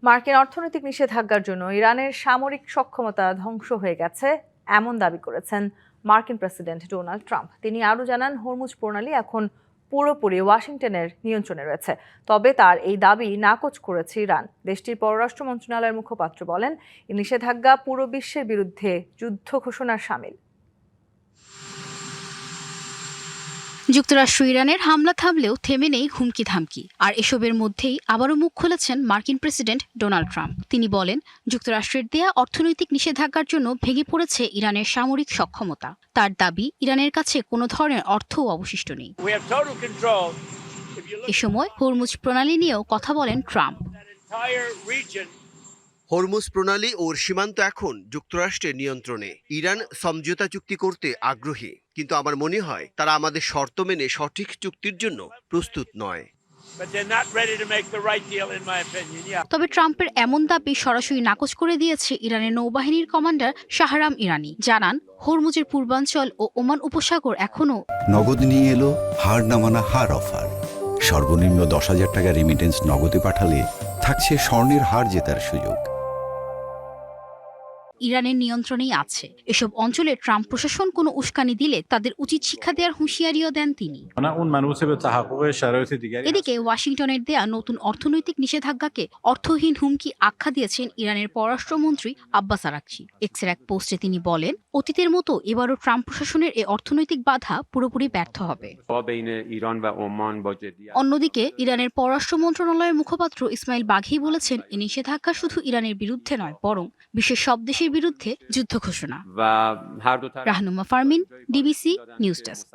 মার্কিন অর্থনৈতিক নিষেধাজ্ঞার জন্য ইরানের সামরিক সক্ষমতা ধ্বংস হয়ে গেছে এমন দাবি করেছেন মার্কিন প্রেসিডেন্ট ডোনাল্ড ট্রাম্প। তিনি আরও জানান, হরমুজ প্রণালী এখন পুরোপুরি ওয়াশিংটনের নিয়ন্ত্রণে রয়েছে। তবে তার এই দাবি নাকচ করেছে ইরান। দেশটির পররাষ্ট্র মন্ত্রণালয়ের মুখপাত্র বলেন, এই নিষেধাজ্ঞা পুরো বিশ্বের বিরুদ্ধে যুদ্ধ ঘোষণার শামিল। যুক্তরাষ্ট্র ইরানের হামলা থামলেও থেমে নেই হুমকি ধামকি। আর এসবের মধ্যেই আবারও মুখ খুলেছেন মার্কিন প্রেসিডেন্ট ডোনাল্ড ট্রাম্প। তিনি বলেন, যুক্তরাষ্ট্রের দেয়া অর্থনৈতিক নিষেধাজ্ঞার জন্য ভেঙে পড়েছে ইরানের সামরিক সক্ষমতা। তার দাবি, ইরানের কাছে কোনো ধরনের অর্থও অবশিষ্ট নেই। এ সময় হরমুজ প্রণালী নিয়েও কথা বলেন ট্রাম্প। হরমুজ প্রণালী ও সীমান্ত এখন যুক্তরাষ্ট্রের নিয়ন্ত্রণে। ইরান সমঝোতা চুক্তি করতে আগ্রহী, কিন্তু আমার মনে হয় তারা আমাদের শর্ত মেনে সঠিক চুক্তির জন্য প্রস্তুত নয়। তবে ট্রাম্পের এমন দাবি সরাসরি নাকচ করে দিয়েছে ইরানের নৌবাহিনীর কমান্ডার শাহরাম ইরানি। জানান, হরমুজের পূর্বাঞ্চল ও ওমান উপসাগর এখনও। নগদ নিয়ে এলো হার না মানা হার অফার। সর্বনিম্ন 10,000 টাকা রেমিটেন্স নগদে পাঠালে থাকছে স্বর্ণের হার জেতার সুযোগ। ইরানের নিয়ন্ত্রণেই আছে এসব অঞ্চলে ট্রাম্প প্রশাসন কোনো উস্কানি দিলে তাদের উচিত শিক্ষা দেওয়ার হুঁশিয়ারিও দেন তিনি। এদিকে ওয়াশিংটনের দেয়া নতুন অর্থনৈতিক নিষেধাজ্ঞাকে অর্থহীন হুমকি আখ্যা দিয়েছেন ইরানের পররাষ্ট্রমন্ত্রী আব্বাস আরাকচি। এক্সের এক পোস্টে তিনি বলেন, অতীতের মতো এবারও ট্রাম্প প্রশাসনের এই অর্থনৈতিক বাধা পুরোপুরি ব্যর্থ হবে। অন্যদিকে ইরানের পররাষ্ট্র মন্ত্রণালয়ের মুখপাত্র ইসমাইল বাঘি বলেছেন, এই নিষেধাজ্ঞা শুধু ইরানের বিরুদ্ধে নয়, বরং বিশ্বের সব দেশের বিরুদ্ধে যুদ্ধ ঘোষণা। Rahnuma Fermin, DBC news desk.